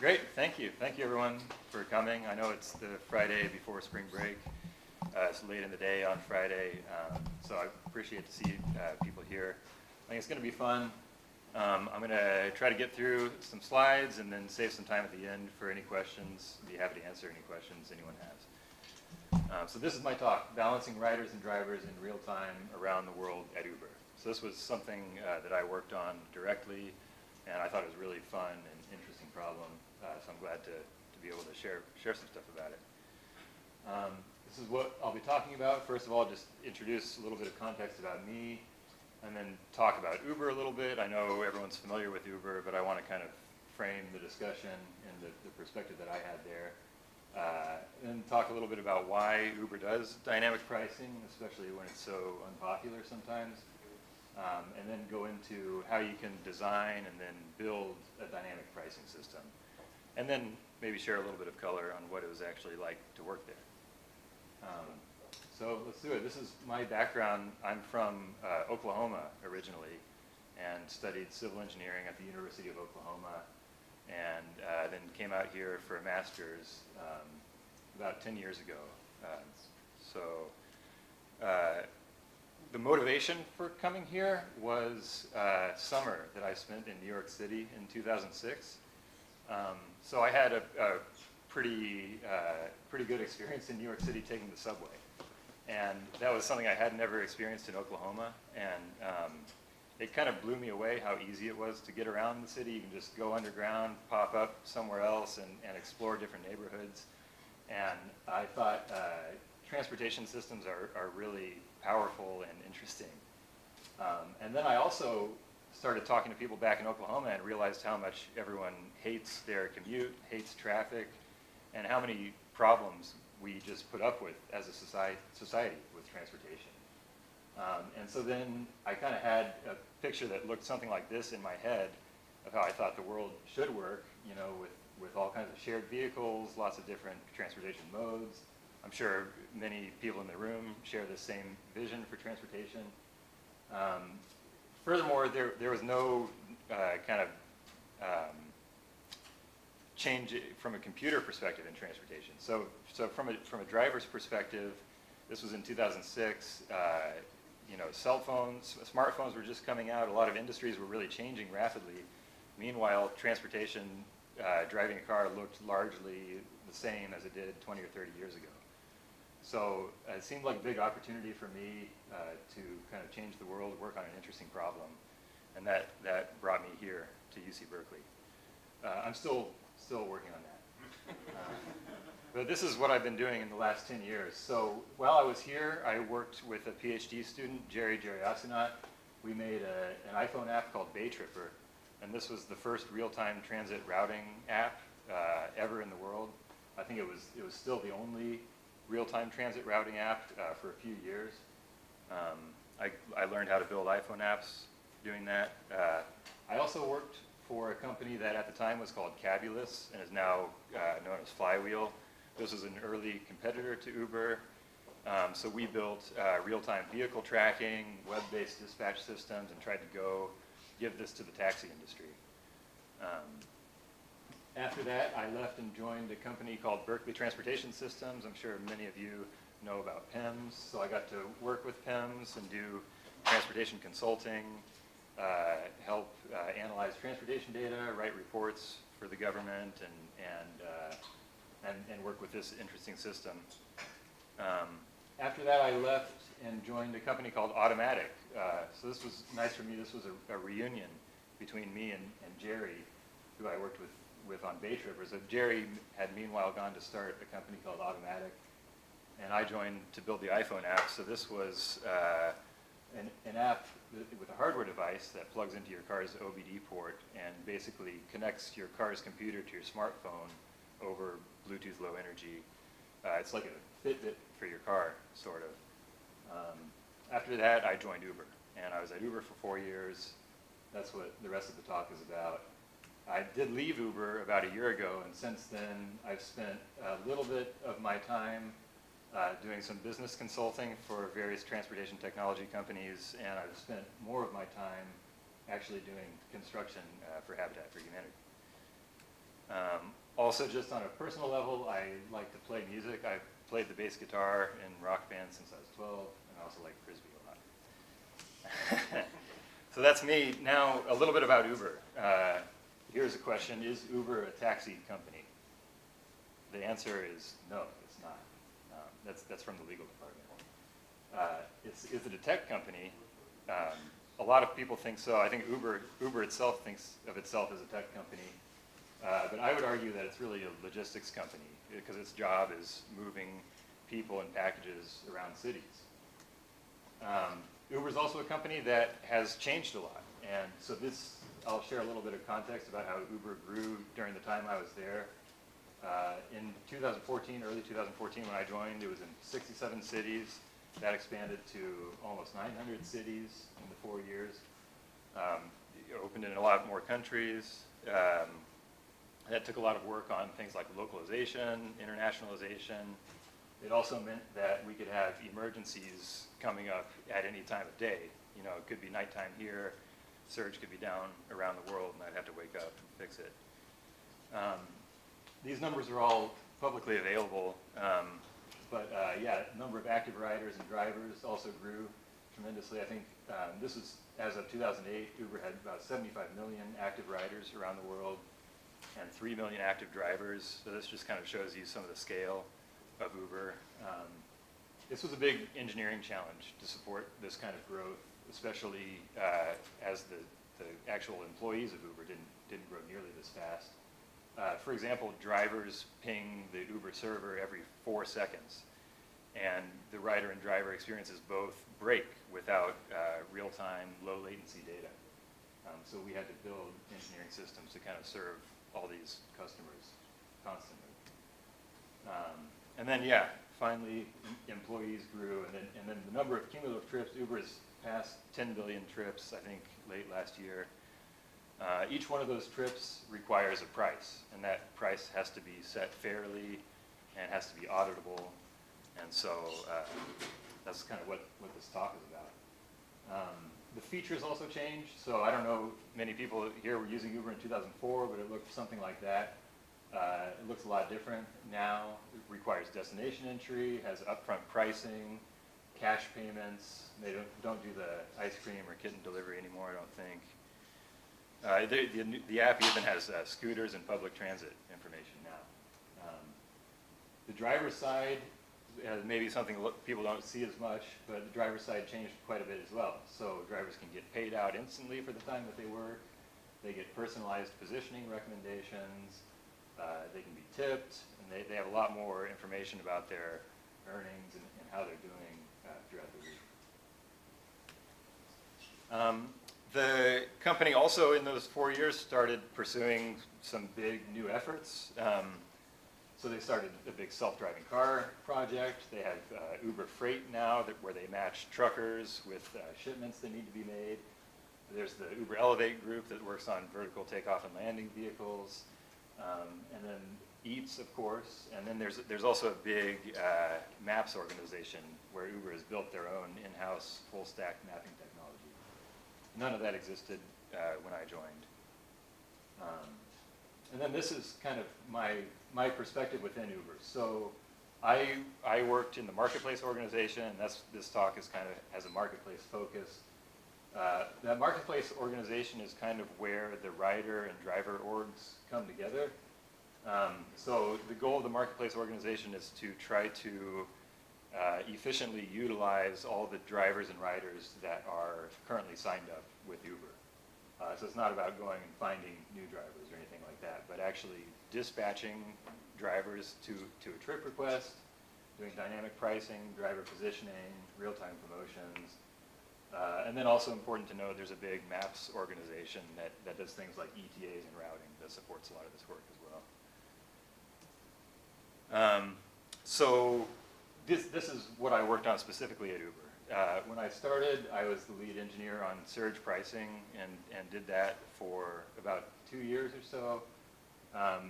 Great, thank you. Thank you everyone for coming. I know it's the Friday before spring break. It's late in the day on Friday, so I appreciate to see people here. I think it's going to be fun. I'm going to try to get through some slides and then save some time at the end for any questions. I'd be happy to answer any questions anyone has. So this is my talk, Balancing Riders and Drivers in Real Time Around the World at Uber. So this was something that I worked on directly, and I thought it was really fun and interesting problem. So I'm glad to be able to share some stuff about it. This is what I'll be talking about. First of all, just introduce a little bit of context about me, and then talk about Uber a little bit. I know everyone's familiar with Uber, but I want to kind of frame the discussion and the perspective that I had there. And talk a little bit about why Uber does dynamic pricing, especially when it's so unpopular sometimes. And then go into how you can design and then build a dynamic pricing system. And then maybe share a little bit of color on what it was actually like to work there. So let's do it. This is my background. I'm from Oklahoma originally and studied civil engineering at the University of Oklahoma, and then came out here for a master's about 10 years ago. The motivation for coming here was summer that I spent in New York City in 2006. So I had a pretty good experience in New York City taking the subway. And that was something I had never experienced in Oklahoma. And it kind of blew me away how easy it was to get around the city. You can just go underground, pop up somewhere else, and explore different neighborhoods. And I thought transportation systems are really powerful and interesting. And then I also started talking to people back in Oklahoma and realized how much everyone hates their commute, hates traffic, and how many problems we just put up with as a society with transportation. And so then I kind of had a picture that looked something like this in my head of how I thought the world should work, you know, with all kinds of shared vehicles, lots of different transportation modes. I'm sure many people in the room share the same vision for transportation. Furthermore, there was no change from a computer perspective in transportation. So from a driver's perspective, this was in 2006. Cell phones, smartphones were just coming out. A lot of industries were really changing rapidly. Meanwhile, transportation, driving a car looked largely the same as it did 20 or 30 years ago. So it seemed like a big opportunity for me to kind of change the world, work on an interesting problem, and that brought me here to UC Berkeley. I'm still working on that. But this is what I've been doing in the last 10 years. So while I was here, I worked with a PhD student, Jerry Asinat. We made an iPhone app called Bay Tripper, and this was the first real-time transit routing app ever in the world. I think it was still the only real-time transit routing app for a few years. I learned how to build iPhone apps doing that. I also worked for a company that at the time was called Cabulous and is now known as Flywheel. This was an early competitor to Uber. So we built real-time vehicle tracking, web-based dispatch systems, and tried to go give this to the taxi industry. After that, I left and joined a company called Berkeley Transportation Systems. I'm sure many of you know about PIMS. So I got to work with PIMS and do transportation consulting, help analyze transportation data, write reports for the government, and work with this interesting system. After that, I left and joined a company called Automatic. So this was nice for me. This was a reunion between me and Jerry, who I worked with on Bay Tripper. So Jerry had meanwhile gone to start a company called Automatic, and I joined to build the iPhone app. So this was an app with a hardware device that plugs into your car's OBD port and basically connects your car's computer to your smartphone over Bluetooth Low Energy. It's like a Fitbit for your car, sort of. After that, I joined Uber, and I was at Uber for 4 years. That's what the rest of the talk is about. I did leave Uber about a year ago, and since then I've spent a little bit of my time doing some business consulting for various transportation technology companies, and I've spent more of my time actually doing construction for Habitat for Humanity. also, just on a personal level, I like to play music. I've played the bass guitar in rock bands since I was 12, and I also like Frisbee a lot. So that's me. Now, a little bit about Uber. Here's a question: is Uber a taxi company? The answer is no, it's not. That's from the legal department. Is it a tech company? A lot of people think so. I think Uber itself thinks of itself as a tech company. But I would argue that it's really a logistics company because its job is moving people and packages around cities. Uber is also a company that has changed a lot. And so I'll share a little bit of context about how Uber grew during the time I was there. In 2014, early 2014 when I joined, it was in 67 cities. That expanded to almost 900 cities in the 4 years. It opened in a lot more countries. That took a lot of work on things like localization, internationalization. It also meant that we could have emergencies coming up at any time of day. You know, it could be nighttime here, surge could be down around the world, and I'd have to wake up and fix it. These numbers are all publicly available, but yeah, the number of active riders and drivers also grew tremendously. I think this is, as of 2008, Uber had about 75 million active riders around the world and 3 million active drivers. So this just kind of shows you some of the scale of Uber. This was a big engineering challenge to support this kind of growth, especially as the actual employees of Uber didn't grow nearly this fast. For example, drivers ping the Uber server every 4 seconds, and the rider and driver experiences both break without real-time, low-latency data. So we had to build engineering systems to kind of serve all these customers constantly. And then, yeah, finally, employees grew, and then the number of cumulative trips, Uber has passed 10 billion trips, I think, late last year. Each one of those trips requires a price, and that price has to be set fairly and has to be auditable. And so that's kind of what this talk is about. The features also changed. So I don't know, many people here were using Uber in 2004, but it looked something like that. It looks a lot different now. It requires destination entry, has upfront pricing, cash payments. They don't do the ice cream or kitten delivery anymore, I don't think. The app even has scooters and public transit information now. The driver's side maybe something people don't see as much, but the driver's side changed quite a bit as well. So drivers can get paid out instantly for the time that they work. They get personalized positioning recommendations. They can be tipped, and they have a lot more information about their earnings and how they're doing throughout the week. The company also in those 4 years started pursuing some big new efforts. So they started a big self-driving car project. They have Uber Freight now, where they match truckers with shipments that need to be made. There's the Uber Elevate group that works on vertical takeoff and landing vehicles. And then Eats, of course. And then there's also a big maps organization where Uber has built their own in-house full-stack mapping technology. None of that existed when I joined. And then this is kind of my perspective within Uber. So I worked in the marketplace organization, and this talk is kind of has a marketplace focus. That marketplace organization is kind of where the rider and driver orgs come together. So the goal of the marketplace organization is to try to efficiently utilize all the drivers and riders that are currently signed up with Uber. So it's not about going and finding new drivers or anything like that, but actually dispatching drivers to a trip request, doing dynamic pricing, driver positioning, real-time promotions. And then also important to know there's a big maps organization that does things like ETAs and routing that supports a lot of this work as well. So this is what I worked on specifically at Uber. When I started, I was the lead engineer on surge pricing and did that for about 2 years or so.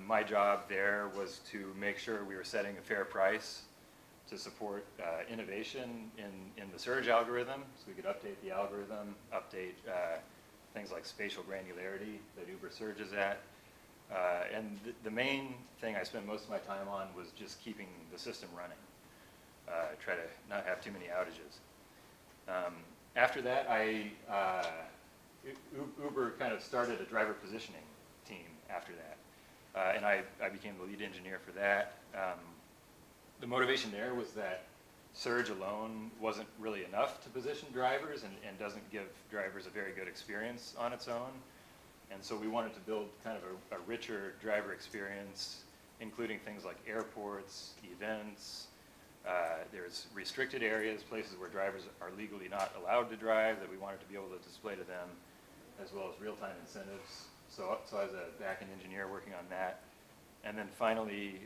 My job there was to make sure we were setting a fair price to support innovation in the surge algorithm, so we could update the algorithm, update things like spatial granularity that Uber surges at. And the main thing I spent most of my time on was just keeping the system running. Try to not have too many outages. After that, Uber kind of started a driver positioning team after that. And I became the lead engineer for that. The motivation there was that Surge alone wasn't really enough to position drivers and doesn't give drivers a very good experience on its own. And so we wanted to build kind of a richer driver experience, including things like airports, events. There's restricted areas, places where drivers are legally not allowed to drive that we wanted to be able to display to them, as well as real-time incentives. So I was a back-end engineer working on that. And then finally,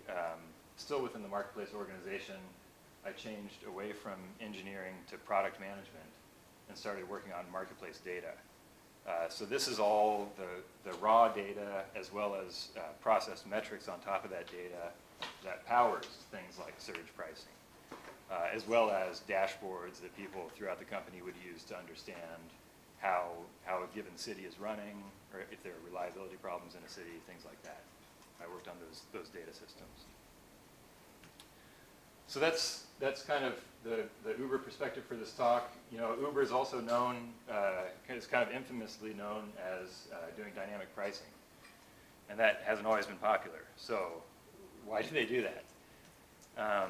still within the marketplace organization, I changed away from engineering to product management and started working on marketplace data. So this is all the raw data as well as processed metrics on top of that data that powers things like surge pricing, as well as dashboards that people throughout the company would use to understand how a given city is running, or if there are reliability problems in a city, things like that. I worked on those data systems. So that's kind of the Uber perspective for this talk. You know, Uber is also known, is kind of infamously known as doing dynamic pricing. And that hasn't always been popular. So why do they do that?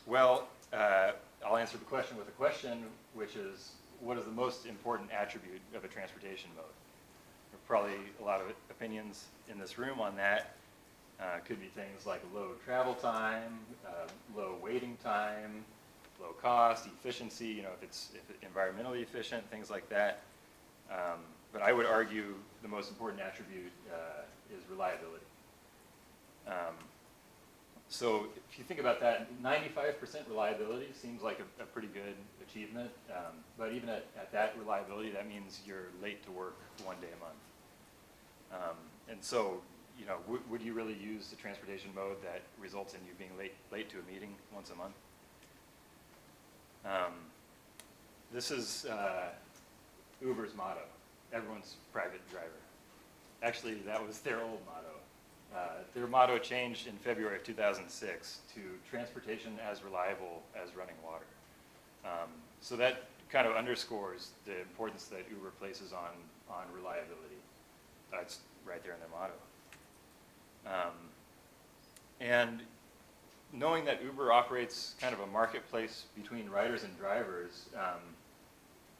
Well, I'll answer the question with a question, which is, what is the most important attribute of a transportation mode? There are probably a lot of opinions in this room on that. Could be things like low travel time, low waiting time, low cost, efficiency, you know, if it's environmentally efficient, things like that. But I would argue the most important attribute is reliability. So if you think about that, 95% reliability seems like a pretty good achievement. But even at that reliability, that means you're late to work one day a month. And so, you know, would you really use the transportation mode that results in you being late to a meeting once a month? This is Uber's motto, everyone's private driver. Actually, that was their old motto. Their motto changed in February of 2006 to transportation as reliable as running water. So that kind of underscores the importance that Uber places on reliability. It's right there in their motto. And knowing that Uber operates kind of a marketplace between riders and drivers,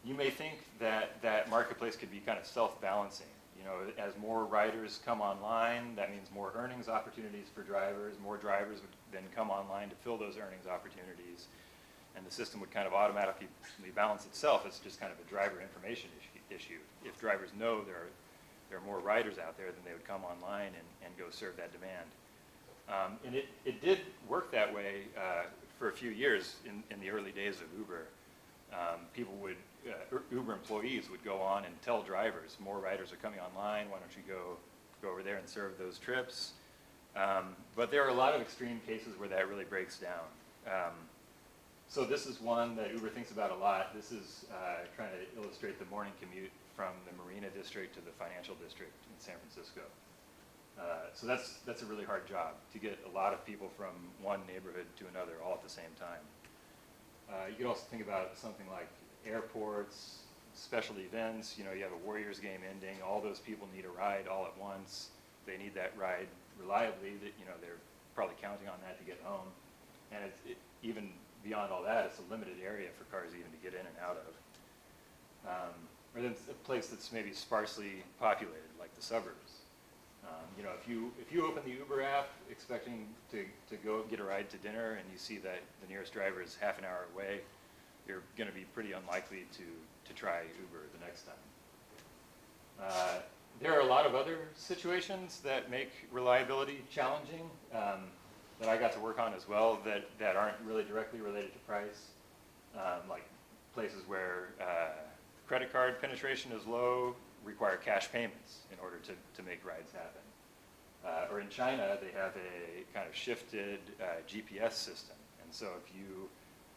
you may think that that marketplace could be kind of self-balancing. You know, as more riders come online, that means more earnings opportunities for drivers. More drivers would then come online to fill those earnings opportunities, and the system would kind of automatically balance itself. It's just kind of a driver information issue. If drivers know there are more riders out there, then they would come online and go serve that demand. And it did work that way for a few years in the early days of Uber. Uber employees would go on and tell drivers, more riders are coming online, why don't you go over there and serve those trips? But there are a lot of extreme cases where that really breaks down. So this is one that Uber thinks about a lot. This is trying to illustrate the morning commute from the Marina District to the Financial District in San Francisco. So that's a really hard job, to get a lot of people from one neighborhood to another all at the same time. You could also think about something like airports, special events. You know, you have a Warriors game ending. All those people need a ride all at once. They need that ride reliably. That, you know, they're probably counting on that to get home. And even beyond all that, it's a limited area for cars even to get in and out of. Or then a place that's maybe sparsely populated, like the suburbs. You know, if you open the Uber app expecting to go get a ride to dinner and you see that the nearest driver is half an hour away, you're going to be pretty unlikely to try Uber the next time. There are a lot of other situations that make reliability challenging that I got to work on as well that aren't really directly related to price, like places where credit card penetration is low, require cash payments in order to make rides happen. Or in China, they have a kind of shifted GPS system. And so if you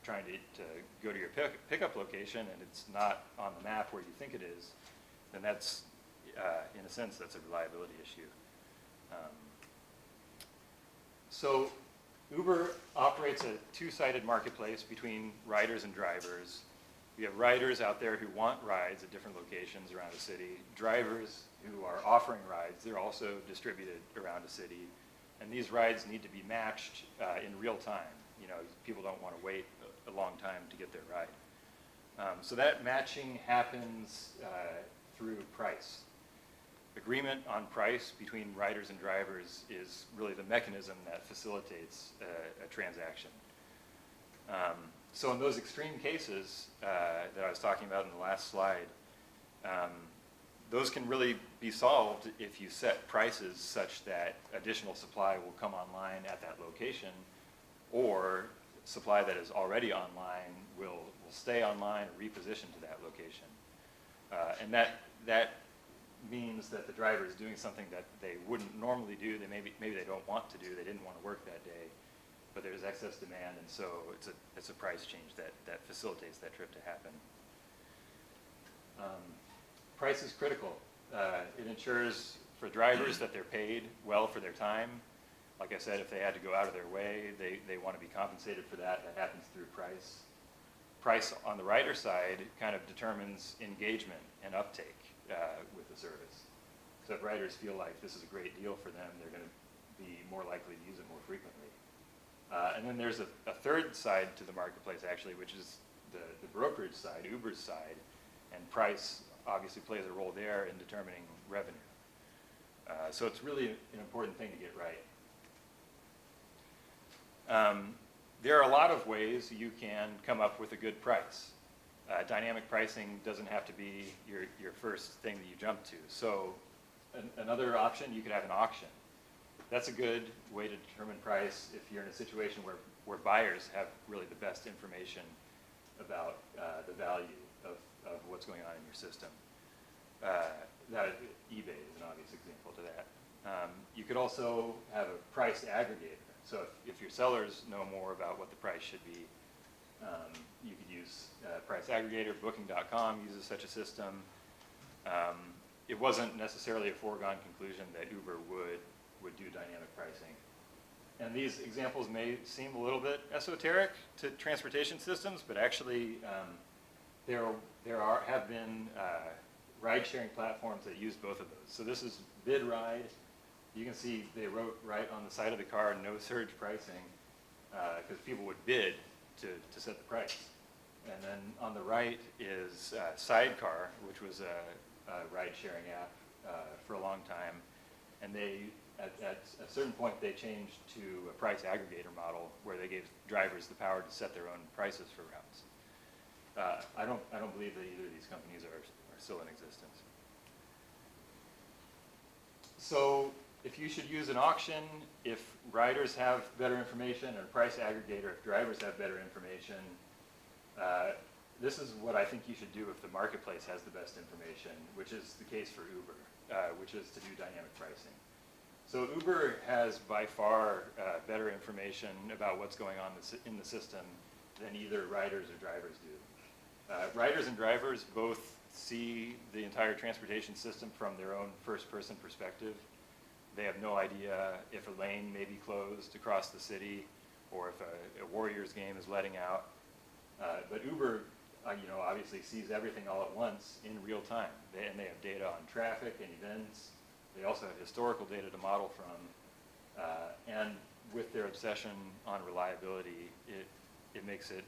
trying to go to your pickup location and it's not on the map where you think it is, then that's, in a sense, that's a reliability issue. Um, so Uber operates a two-sided marketplace between riders and drivers. We have riders out there who want rides at different locations around a city. Drivers who are offering rides, they're also distributed around a city. And these rides need to be matched in real time. You know, people don't want to wait a long time to get their ride. So that matching happens through price. Agreement on price between riders and drivers is really the mechanism that facilitates a transaction. So in those extreme cases that I was talking about in the last slide, those can really be solved if you set prices such that additional supply will come online at that location, or supply that is already online will stay online or reposition to that location. And that means that the driver is doing something that they wouldn't normally do. Maybe they don't want to do. They didn't want to work that day, but there's excess demand, and so it's a price change that facilitates that trip to happen. Price is critical. It ensures for drivers that they're paid well for their time. Like I said, if they had to go out of their way, they want to be compensated for that. That happens through price. Price on the rider side kind of determines engagement and uptake with the service. So if riders feel like this is a great deal for them, they're going to be more likely to use it more frequently. And then there's a third side to the marketplace, actually, which is the brokerage side, Uber's side, and price obviously plays a role there in determining revenue. So it's really an important thing to get right. There are a lot of ways you can come up with a good price. Dynamic pricing doesn't have to be your first thing that you jump to. So another option, you could have an auction. That's a good way to determine price if you're in a situation where buyers have really the best information about the value of what's going on in your system. eBay is an obvious example to that. You could also have a price aggregator. So if your sellers know more about what the price should be, you could use price aggregator. Booking.com uses such a system. It wasn't necessarily a foregone conclusion that Uber would do dynamic pricing. And these examples may seem a little bit esoteric to transportation systems, but actually there have been ride-sharing platforms that use both of those. So this is BidRide. You can see they wrote right on the side of the car, no surge pricing, because people would bid to set the price. And then on the right is Sidecar, which was a ride-sharing app for a long time. And they, at a certain point, they changed to a price aggregator model where they gave drivers the power to set their own prices for routes. I don't believe that either of these companies are still in existence. So if you should use an auction, if riders have better information, or a price aggregator if drivers have better information, this is what I think you should do if the marketplace has the best information, which is the case for Uber, which is to do dynamic pricing. So Uber has by far better information about what's going on in the system than either riders or drivers do. Riders and drivers both see the entire transportation system from their own first-person perspective. They have no idea if a lane may be closed across the city, or if a Warriors game is letting out. But Uber, obviously sees everything all at once in real time. And they have data on traffic and events. They also have historical data to model from. And with their obsession on reliability, it makes it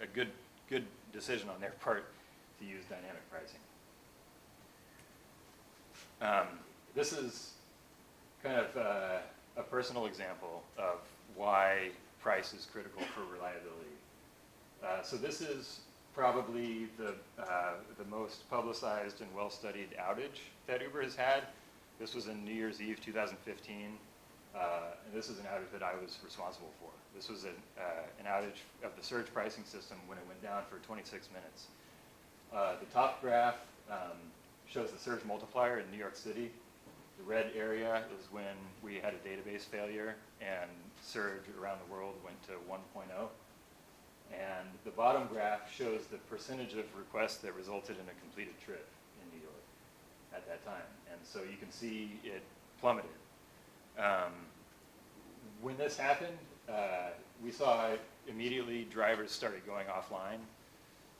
a good decision on their part to use dynamic pricing. This is kind of a personal example of why price is critical for reliability. So this is probably the most publicized and well-studied outage that Uber has had. This was in New Year's Eve 2015, and this is an outage that I was responsible for. This was an outage of the surge pricing system when it went down for 26 minutes. The top graph shows the surge multiplier in New York City. The red area is when we had a database failure and surge around the world went to 1.0. And the bottom graph shows the percentage of requests that resulted in a completed trip in New York at that time. And so you can see it plummeted. When this happened, we saw immediately drivers started going offline.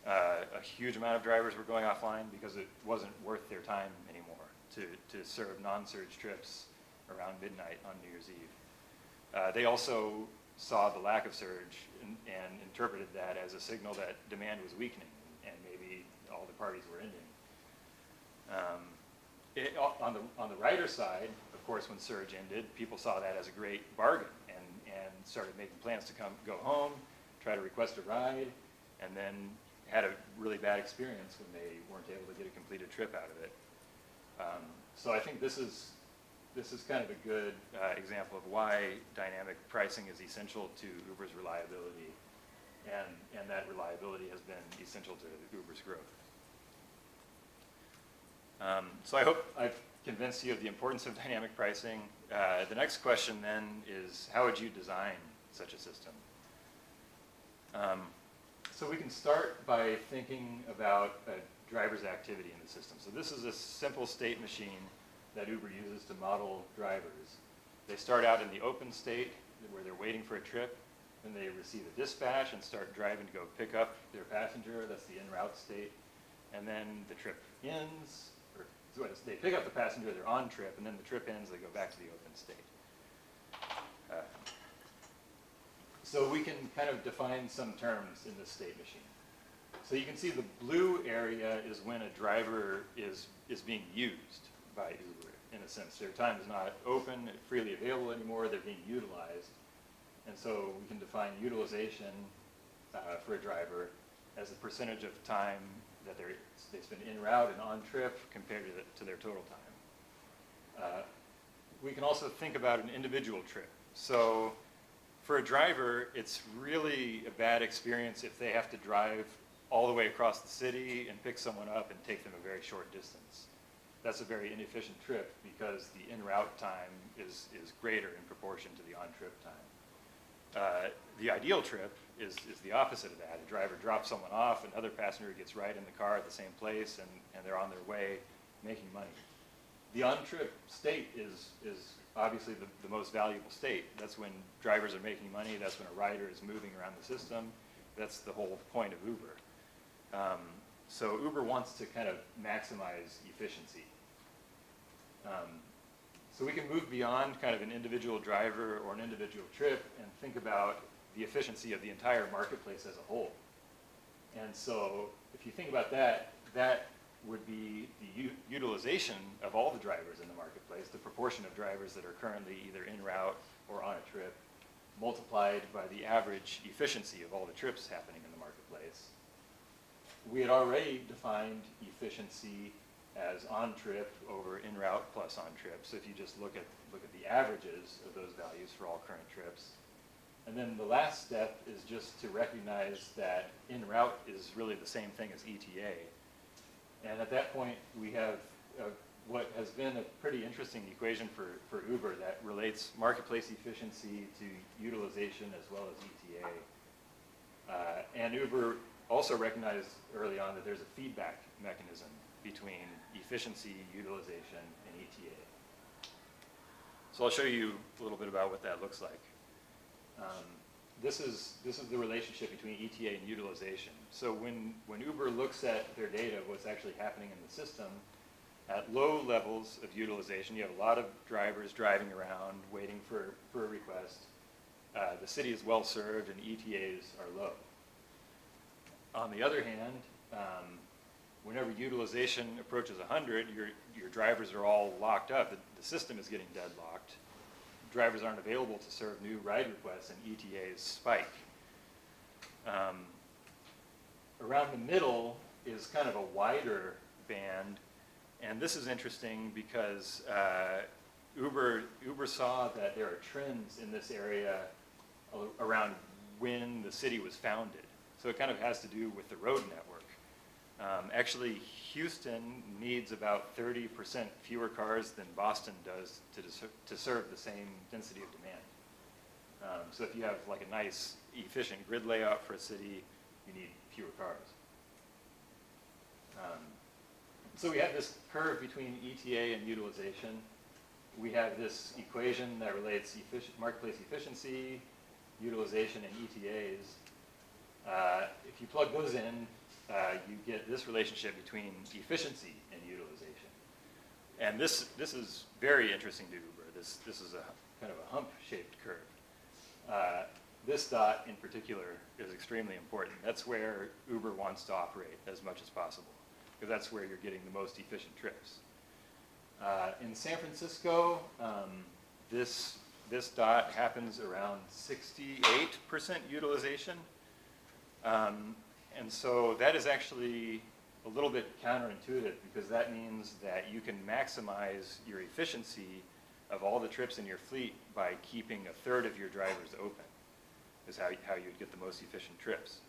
A huge amount of drivers were going offline because it wasn't worth their time anymore to serve non-surge trips around midnight on New Year's Eve. They also saw the lack of surge and interpreted that as a signal that demand was weakening and maybe all the parties were ending. On the rider side, of course, when surge ended, people saw that as a great bargain and started making plans to go home, try to request a ride, and then had a really bad experience when they weren't able to get a completed trip out of it. So I think this is kind of a good example of why dynamic pricing is essential to Uber's reliability, and that reliability has been essential to Uber's growth. So I hope I've convinced you of the importance of dynamic pricing. The next question then is, how would you design such a system? So we can start by thinking about a driver's activity in the system. So this is a simple state machine that Uber uses to model drivers. They start out in the open state where they're waiting for a trip, then they receive a dispatch and start driving to go pick up their passenger. That's the en route state. And then the trip ends, or so they pick up the passenger, they're on trip, and then the trip ends, they go back to the open state. So we can kind of define some terms in this state machine. So you can see the blue area is when a driver is being used by Uber, in a sense. Their time is not open, freely available anymore, they're being utilized. And so we can define utilization for a driver as the percentage of time that they spend en route and on trip compared to their total time. We can also think about an individual trip. So for a driver, it's really a bad experience if they have to drive all the way across the city and pick someone up and take them a very short distance. That's a very inefficient trip because the en route time is greater in proportion to the on-trip time. The ideal trip is the opposite of that. A driver drops someone off, another passenger gets right in the car at the same place, and they're on their way making money. The on-trip state is obviously the most valuable state. That's when drivers are making money, that's when a rider is moving around the system. That's the whole point of Uber. So Uber wants to kind of maximize efficiency. So we can move beyond kind of an individual driver or an individual trip and think about the efficiency of the entire marketplace as a whole. And so if you think about that, that would be the utilization of all the drivers in the marketplace, the proportion of drivers that are currently either en route or on a trip, multiplied by the average efficiency of all the trips happening in the marketplace. We had already defined efficiency as on-trip over en-route plus on-trip. So if you just look at the averages of those values for all current trips. And then the last step is just to recognize that en-route is really the same thing as ETA. And at that point, we have what has been a pretty interesting equation for Uber that relates marketplace efficiency to utilization as well as ETA. And Uber also recognized early on that there's a feedback mechanism between efficiency, utilization, and ETA. So I'll show you a little bit about what that looks like. This is the relationship between ETA and utilization. So when Uber looks at their data, what's actually happening in the system, at low levels of utilization, you have a lot of drivers driving around, waiting for a request. The city is well served and ETAs are low. On the other hand, whenever utilization approaches 100, your drivers are all locked up. The system is getting deadlocked. Drivers aren't available to serve new ride requests, and ETAs spike. Around the middle is kind of a wider band, and this is interesting because Uber saw that there are trends in this area around when the city was founded. So it kind of has to do with the road network. Actually, Houston needs about 30% fewer cars than Boston does to serve the same density of demand. So if you have like a nice, efficient grid layout for a city, you need fewer cars. So we have this curve between ETA and utilization. we have this equation that relates marketplace efficiency, utilization, and ETAs. If you plug those in, you get this relationship between efficiency and utilization. And this is very interesting to Uber. This is a kind of a hump-shaped curve. This dot in particular is extremely important. That's where Uber wants to operate as much as possible, because that's where you're getting the most efficient trips. In San Francisco, this dot happens around 68% utilization. And so that is actually a little bit counterintuitive, because that means that you can maximize your efficiency of all the trips in your fleet by keeping a third of your drivers open, is how you'd get the most efficient trips.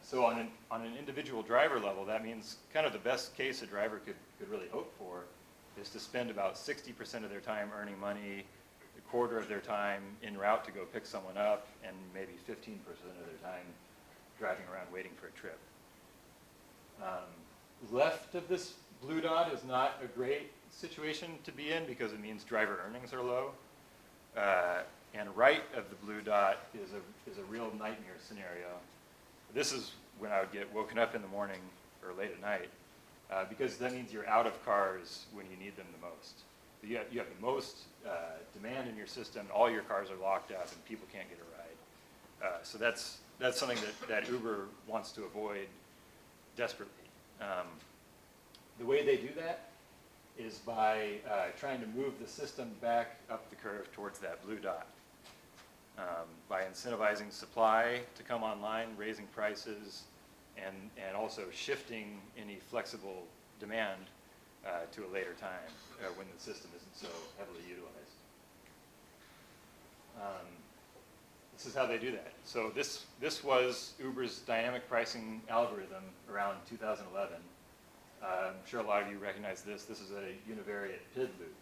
So on an individual driver level, that means kind of the best case a driver could really hope for is to spend about 60% of their time earning money, a quarter of their time en route to go pick someone up, and maybe 15% of their time driving around waiting for a trip. Left of this blue dot is not a great situation to be in, because it means driver earnings are low. And right of the blue dot is a real nightmare scenario. This is when I would get woken up in the morning or late at night, because that means you're out of cars when you need them the most. You have the most demand in your system, all your cars are locked up, and people can't get a ride. So that's something that Uber wants to avoid desperately. The way they do that is by trying to move the system back up the curve towards that blue dot. By incentivizing supply to come online, raising prices, and also shifting any flexible demand to a later time when the system isn't so heavily utilized. This is how they do that. So this was Uber's dynamic pricing algorithm around 2011. I'm sure a lot of you recognize this. This is a univariate PID loop.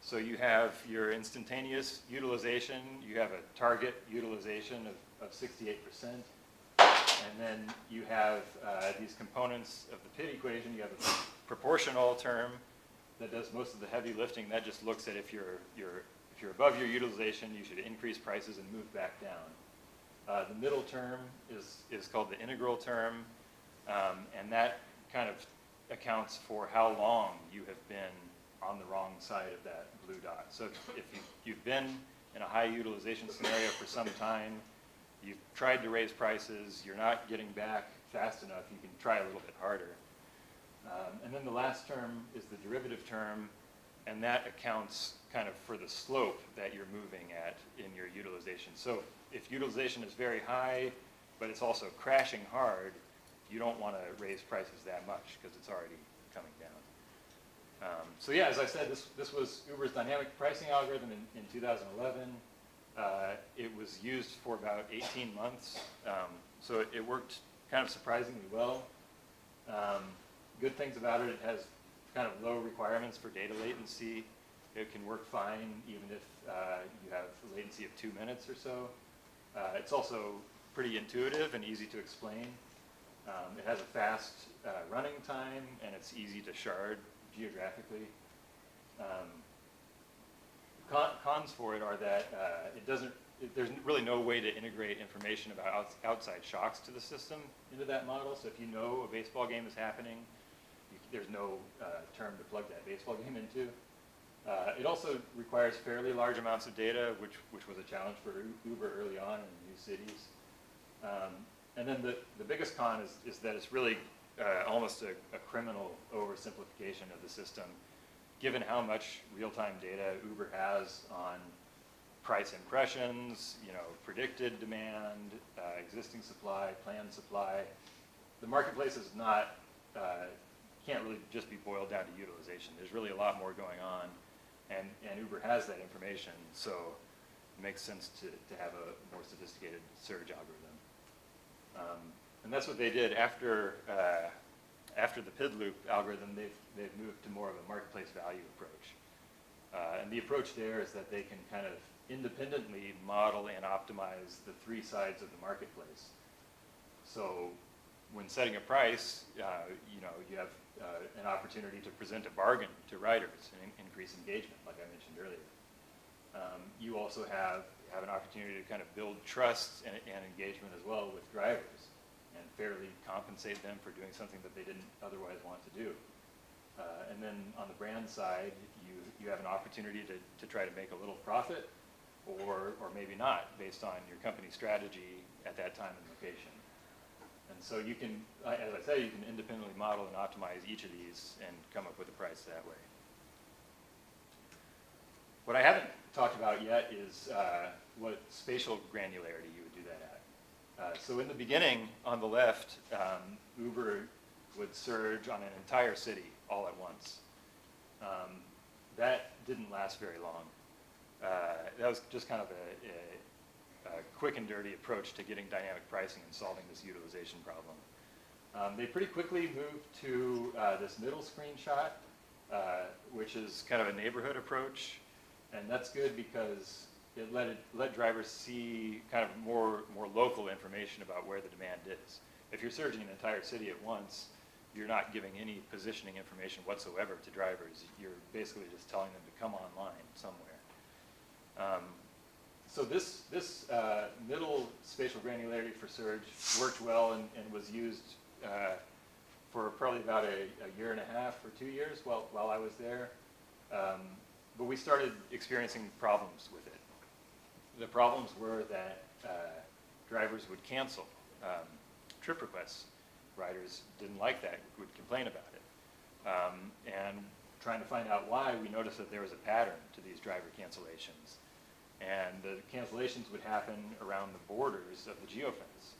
So you have your instantaneous utilization, you have a target utilization of 68%, and then you have these components of the PID equation. You have a proportional term that does most of the heavy lifting. That just looks at if you're above your utilization, you should increase prices and move back down. The middle term is called the integral term, and that kind of accounts for how long you have been on the wrong side of that blue dot. So if you've been in a high utilization scenario for some time, you've tried to raise prices, you're not getting back fast enough, you can try a little bit harder. And then the last term is the derivative term, and that accounts kind of for the slope that you're moving at in your utilization. So if utilization is very high, but it's also crashing hard, you don't want to raise prices that much because it's already coming down. So yeah, as I said, this was Uber's dynamic pricing algorithm in 2011. It was used for about 18 months, so it worked kind of surprisingly well. Good things about it, it has kind of low requirements for data latency. It can work fine even if you have a latency of 2 minutes or so. It's also pretty intuitive and easy to explain. It has a fast running time, and it's easy to shard geographically. Cons for it are that there's really no way to integrate information about outside shocks to the system into that model. So if you know a baseball game is happening, there's no term to plug that baseball game into. It also requires fairly large amounts of data, which was a challenge for Uber early on in new cities. And then the biggest con is that it's really almost a criminal oversimplification of the system, given how much real-time data Uber has on price impressions, predicted demand, existing supply, planned supply. The marketplace is not, can't really just be boiled down to utilization. There's really a lot more going on, and Uber has that information, so it makes sense to have a more sophisticated surge algorithm. And that's what they did after the PID loop algorithm. They've moved to more of a marketplace value approach. And the approach there is that they can kind of independently model and optimize the three sides of the marketplace. So when setting a price, you have an opportunity to present a bargain to riders and increase engagement, like I mentioned earlier. You also have an opportunity to kind of build trust and engagement as well with drivers and fairly compensate them for doing something that they didn't otherwise want to do. And then on the brand side, you have an opportunity to try to make a little profit or maybe not based on your company strategy at that time and location. And so you can, as I say, you can independently model and optimize each of these and come up with a price that way. What I haven't talked about yet is what spatial granularity you would do that at. So in the beginning, on the left, Uber would surge on an entire city all at once. That didn't last very long. That was just kind of a quick and dirty approach to getting dynamic pricing and solving this utilization problem. They pretty quickly moved to this middle screenshot, which is kind of a neighborhood approach. And that's good because it let drivers see kind of more local information about where the demand is. If you're surging an entire city at once, you're not giving any positioning information whatsoever to drivers. You're basically just telling them to come online somewhere. So this middle spatial granularity for surge worked well and was used for probably about a year and a half or 2 years while I was there. But we started experiencing problems with it. The problems were that drivers would cancel trip requests. Riders didn't like that, would complain about it. And trying to find out why, we noticed that there was a pattern to these driver cancellations. And the cancellations would happen around the borders of the geofence.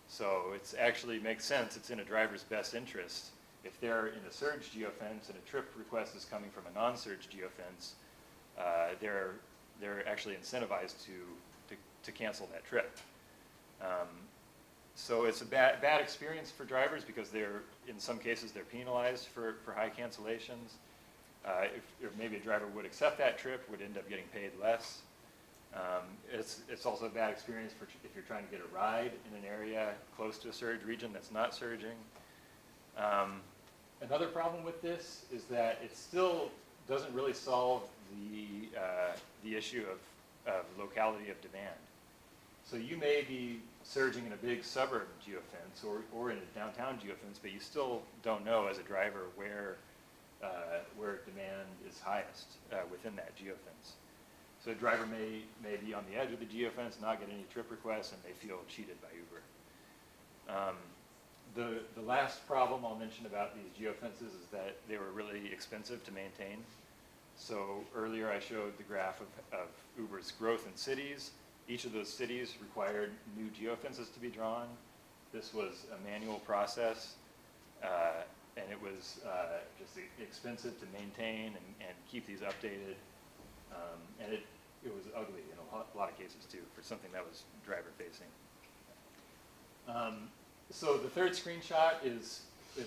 So it actually makes sense, it's in a driver's best interest. If they're in a surge geofence and a trip request is coming from a non-surge geofence, they're actually incentivized to cancel that trip. So it's a bad experience for drivers because in some cases they're penalized for high cancellations. If maybe a driver would accept that trip, would end up getting paid less. It's also a bad experience if you're trying to get a ride in an area close to a surge region that's not surging. Another problem with this is that it still doesn't really solve the issue of locality of demand. So you may be surging in a big suburb geofence or in a downtown geofence, but you still don't know as a driver where demand is highest within that geofence. So a driver may be on the edge of the geofence, not get any trip requests, and they feel cheated by Uber. The last problem I'll mention about these geofences is that they were really expensive to maintain. So earlier I showed the graph of Uber's growth in cities. Each of those cities required new geofences to be drawn. This was a manual process, and it was just expensive to maintain and keep these updated. And it was ugly in a lot of cases too, for something that was driver facing. So the third screenshot is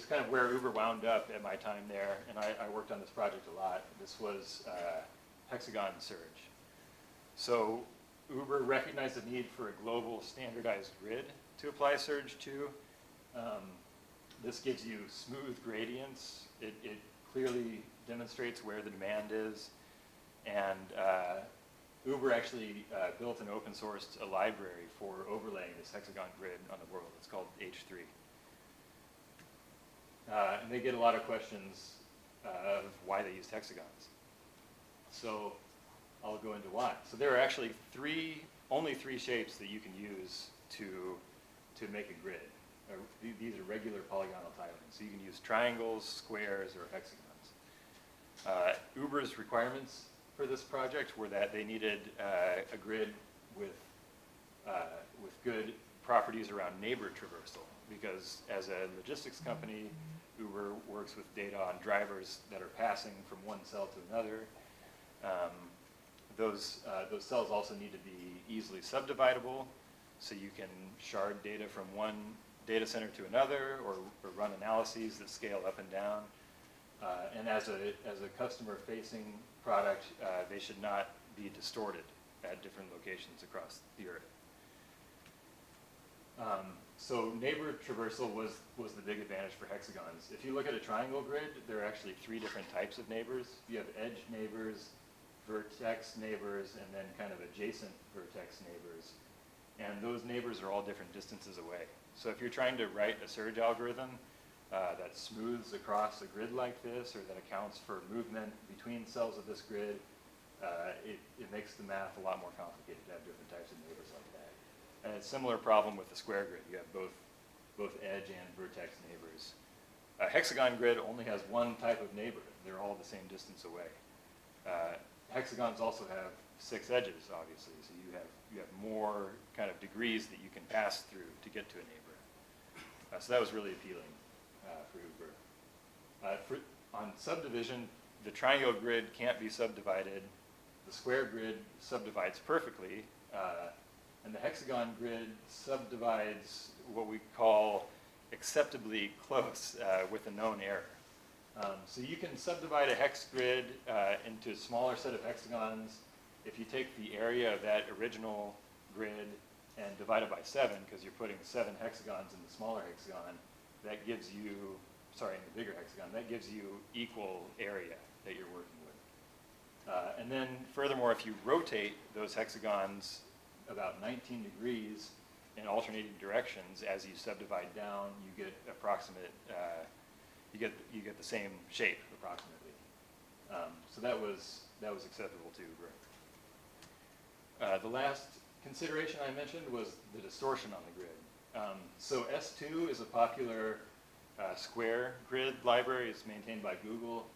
kind of where Uber wound up at my time there, and I worked on this project a lot. This was hexagon surge. So Uber recognized the need for a global standardized grid to apply surge to. This gives you smooth gradients. It clearly demonstrates where the demand is. And Uber actually built and open sourced a library for overlaying this hexagon grid on the world. It's called H3. And they get a lot of questions of why they used hexagons. So I'll go into why. So there are actually only three shapes that you can use to make a grid. These are regular polygonal tiling. So you can use triangles, squares, or hexagons. Uber's requirements for this project were that they needed a grid with good properties around neighbor traversal, because as a logistics company, Uber works with data on drivers that are passing from one cell to another. Those cells also need to be easily subdividable, so you can shard data from one data center to another, or run analyses that scale up and down. And as a customer-facing product, they should not be distorted at different locations across the Earth. So neighbor traversal was the big advantage for hexagons. If you look at a triangle grid, there are actually 3 different types of neighbors. You have edge neighbors, vertex neighbors, and then kind of adjacent vertex neighbors. And those neighbors are all different distances away. So if you're trying to write a surge algorithm that smooths across a grid like this, or that accounts for movement between cells of this grid, it makes the math a lot more complicated to have different types of neighbors like that. And it's a similar problem with the square grid. You have both edge and vertex neighbors. A hexagon grid only has one type of neighbor. They're all the same distance away. Hexagons also have 6 edges, obviously, so you have more kind of degrees that you can pass through to get to a neighbor. So that was really appealing for Uber. On subdivision, the triangle grid can't be subdivided. The square grid subdivides perfectly, and the hexagon grid subdivides what we call acceptably close with a known error. So you can subdivide a hex grid into a smaller set of hexagons if you take the area of that original grid and divide it by 7, because you're putting 7 hexagons in the smaller hexagon. That gives you, sorry, in the bigger hexagon, that gives you equal area that you're working with. And then furthermore, if you rotate those hexagons about 19 degrees in alternating directions as you subdivide down, you get approximate, you get the same shape approximately. So that was acceptable to Uber. The last consideration I mentioned was the distortion on the grid. So S2 is a popular square grid library. It's maintained by Google.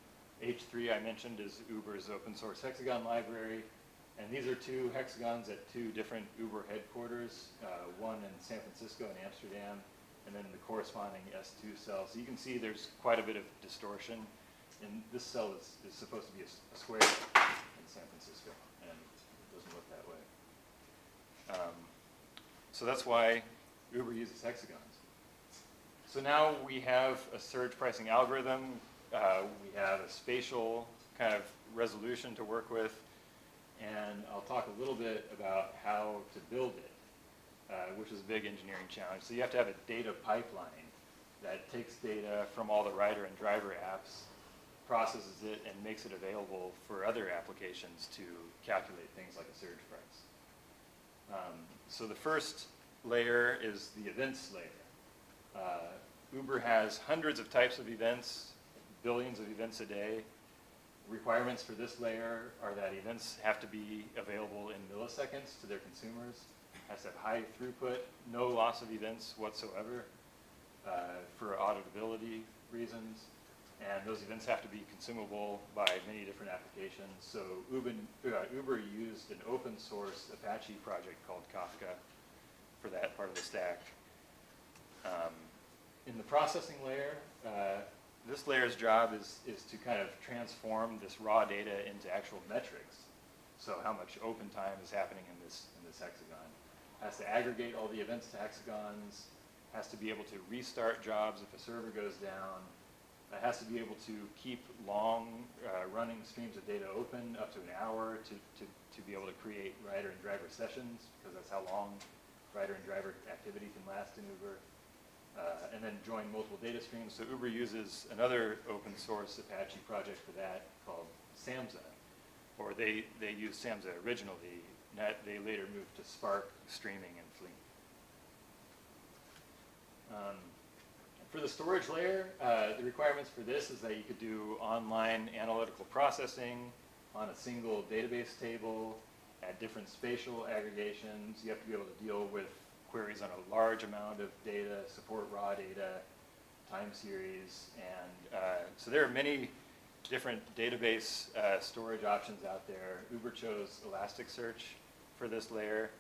H3 I mentioned is Uber's open source hexagon library. And these are 2 hexagons at 2 different Uber headquarters, one in San Francisco and Amsterdam, and then the corresponding S2 cell. So you can see there's quite a bit of distortion. And this cell is supposed to be a square in San Francisco, and it doesn't look that way. So that's why Uber uses hexagons. So now we have a surge pricing algorithm. We have a spatial kind of resolution to work with. And I'll talk a little bit about how to build it, which is a big engineering challenge. So you have to have a data pipeline that takes data from all the rider and driver apps, processes it, and makes it available for other applications to calculate things like a surge price. So the first layer is the events layer. Uber has hundreds of types of events, billions of events a day. Requirements for this layer are that events have to be available in milliseconds to their consumers, has to have high throughput, no loss of events whatsoever for auditability reasons, and those events have to be consumable by many different applications. So Uber used an open source Apache project called Kafka for that part of the stack. In the processing layer, this layer's job is to kind of transform this raw data into actual metrics. So how much open time is happening in this hexagon. Has to aggregate all the events to hexagons, has to be able to restart jobs if a server goes down, has to be able to keep long running streams of data open up to an hour to be able to create rider and driver sessions, because that's how long rider and driver activity can last in Uber. And then join multiple data streams. So Uber uses another open source Apache project for that called SAMZA, or they used SAMZA originally. They later moved to Spark streaming and Fleet. For the storage layer, the requirements for this is that you could do online analytical processing on a single database table at different spatial aggregations. You have to be able to deal with queries on a large amount of data, support raw data, time series, and so there are many different database storage options out there. Uber chose Elasticsearch for this layer.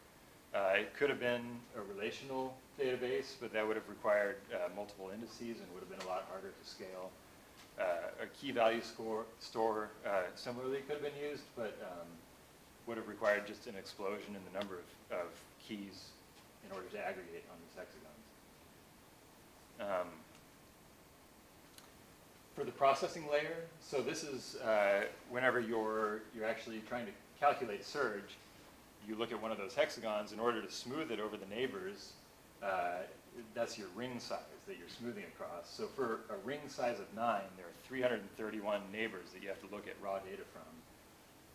It could have been a relational database, but that would have required multiple indices and would have been a lot harder to scale. A key value store similarly could have been used, but would have required just an explosion in the number of keys in order to aggregate on these hexagons. For the processing layer, so this is whenever you're actually trying to calculate surge, you look at one of those hexagons. In order to smooth it over the neighbors, that's your ring size that you're smoothing across. So for a ring size of 9, there are 331 neighbors that you have to look at raw data from.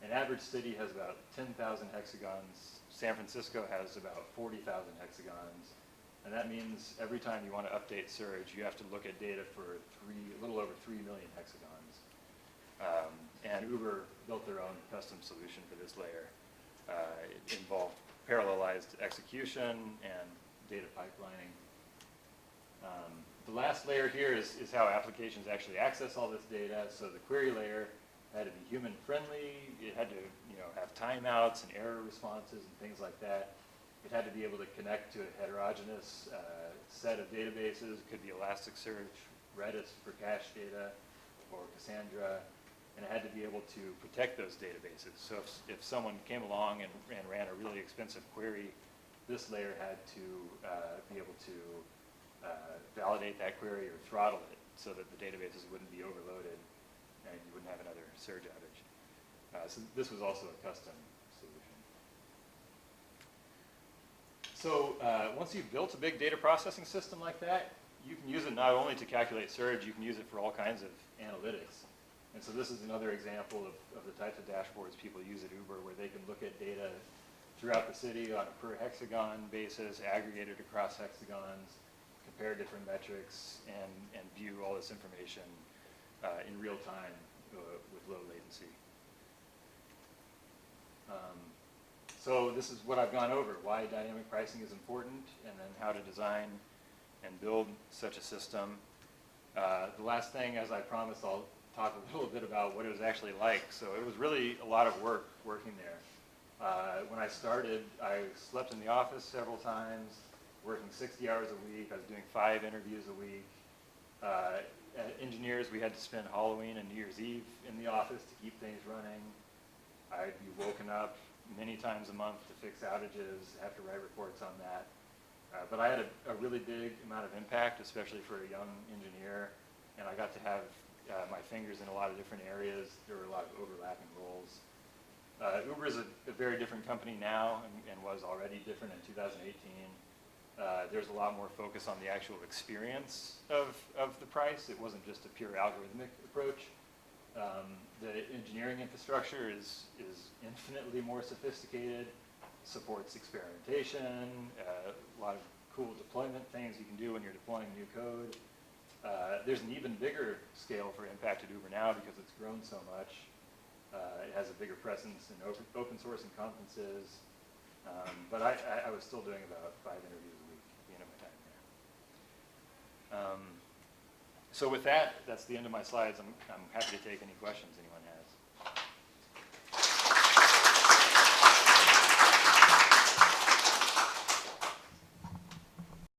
An average city has about 10,000 hexagons. San Francisco has about 40,000 hexagons. And that means every time you want to update surge, you have to look at data for a little over 3 million hexagons. And Uber built their own custom solution for this layer. It involved parallelized execution and data pipelining. The last layer here is how applications actually access all this data. So the query layer had to be human friendly. It had to have timeouts and error responses and things like that. It had to be able to connect to a heterogeneous set of databases. It could be Elasticsearch, Redis for cache data, or Cassandra. And it had to be able to protect those databases. So if someone came along and ran a really expensive query, this layer had to be able to validate that query or throttle it so that the databases wouldn't be overloaded and you wouldn't have another surge outage. So this was also a custom solution. So once you've built a big data processing system like that, you can use it not only to calculate surge, you can use it for all kinds of analytics. And so this is another example of the types of dashboards people use at Uber, where they can look at data throughout the city on a per hexagon basis, aggregated across hexagons, compare different metrics, and view all this information in real time with low latency. So this is what I've gone over, why dynamic pricing is important, and then how to design and build such a system. The last thing, as I promised, I'll talk a little bit about what it was actually like. So it was really a lot of work working there. When I started, I slept in the office several times, working 60 hours a week. I was doing 5 interviews a week. As engineers, we had to spend Halloween and New Year's Eve in the office to keep things running. I'd be woken up many times a month to fix outages, have to write reports on that. But I had a really big amount of impact, especially for a young engineer, and I got to have my fingers in a lot of different areas. There were a lot of overlapping roles. Uber is a very different company now and was already different in 2018. There's a lot more focus on the actual experience of the price. It wasn't just a pure algorithmic approach. The engineering infrastructure is infinitely more sophisticated, supports experimentation, a lot of cool deployment things you can do when you're deploying new code. There's an even bigger scale for impact at Uber now because it's grown so much. It has a bigger presence in open source and conferences. But I was still doing about 5 interviews a week at the end of my time there. So with that, that's the end of my slides. I'm happy to take any questions anyone has.